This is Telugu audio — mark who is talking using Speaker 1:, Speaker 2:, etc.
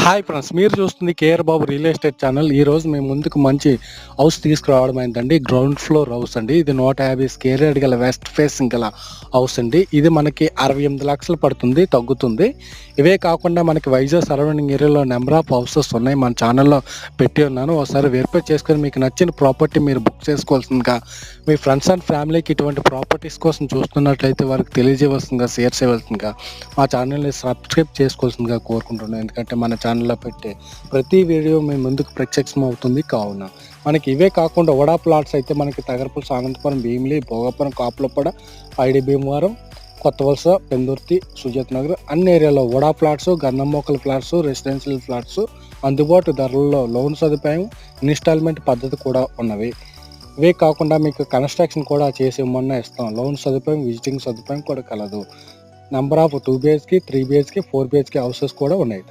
Speaker 1: హాయ్ ఫ్రెండ్స్, మీరు చూస్తుంది కేఆర్ బాబు రియల్ ఎస్టేట్ ఛానల్. ఈరోజు మేము ముందుకు మంచి హౌస్ తీసుకురావడం అయిందండి. గ్రౌండ్ ఫ్లోర్ హౌస్ అండి. ఇది 150 స్క్వేర్ యార్డ్ గల వెస్ట్ ఫేసింగ్ గల హౌస్ అండి. ఇది మనకి 68 లక్షలు పడుతుంది, తగ్గుతుంది. ఇవే కాకుండా మనకి వైజాగ్ సరౌండింగ్ ఏరియాలో నెంబర్ ఆఫ్ హౌసెస్ ఉన్నాయి, మన ఛానల్లో పెట్టి ఉన్నాను. ఒకసారి వెరిఫై చేసుకొని మీకు నచ్చిన ప్రాపర్టీ మీరు బుక్ చేసుకోవాల్సిందిగా, మీ ఫ్రెండ్స్ అండ్ ఫ్యామిలీకి ఇటువంటి ప్రాపర్టీస్ కోసం చూస్తున్నట్లయితే వారికి తెలియజేయవలసిందిగా, షేర్ చేయవలసిందిగా, మా ఛానల్ని సబ్స్క్రైబ్ చేసుకోవాల్సిందిగా కోరుకుంటున్నాను. ఎందుకంటే మన ఛానల్లో పెట్టే ప్రతి వీడియో మీ ముందుకు ప్రత్యక్షం అవుతుంది కావున. మనకి ఇవే కాకుండా వడా ప్లాట్స్ అయితే మనకి తగరపుల్స్, అనంతపురం, భీమిలి, భోగాపురం, కాపులపడ, ఐడి భీమవరం, కొత్త వలస, పెందుర్తి, సుజాత్ నగర్ అన్ని ఏరియాలో వడా ప్లాట్స్, గంధం మొక్కల ఫ్లాట్స్, రెసిడెన్షియల్ ఫ్లాట్స్ అందుబాటు ధరల్లో లోన్ సదుపాయం, ఇన్స్టాల్మెంట్ పద్ధతి కూడా ఉన్నవి. ఇవే కాకుండా మీకు కన్స్ట్రక్షన్ కూడా చేసి ఇవ్వమన్నా ఇస్తాం. లోన్ సదుపాయం, విజిటింగ్ సదుపాయం కూడా కలదు. Number of 2 BHK, 3 BHK, 4 BHK houses కూడా ఉన్నాయి.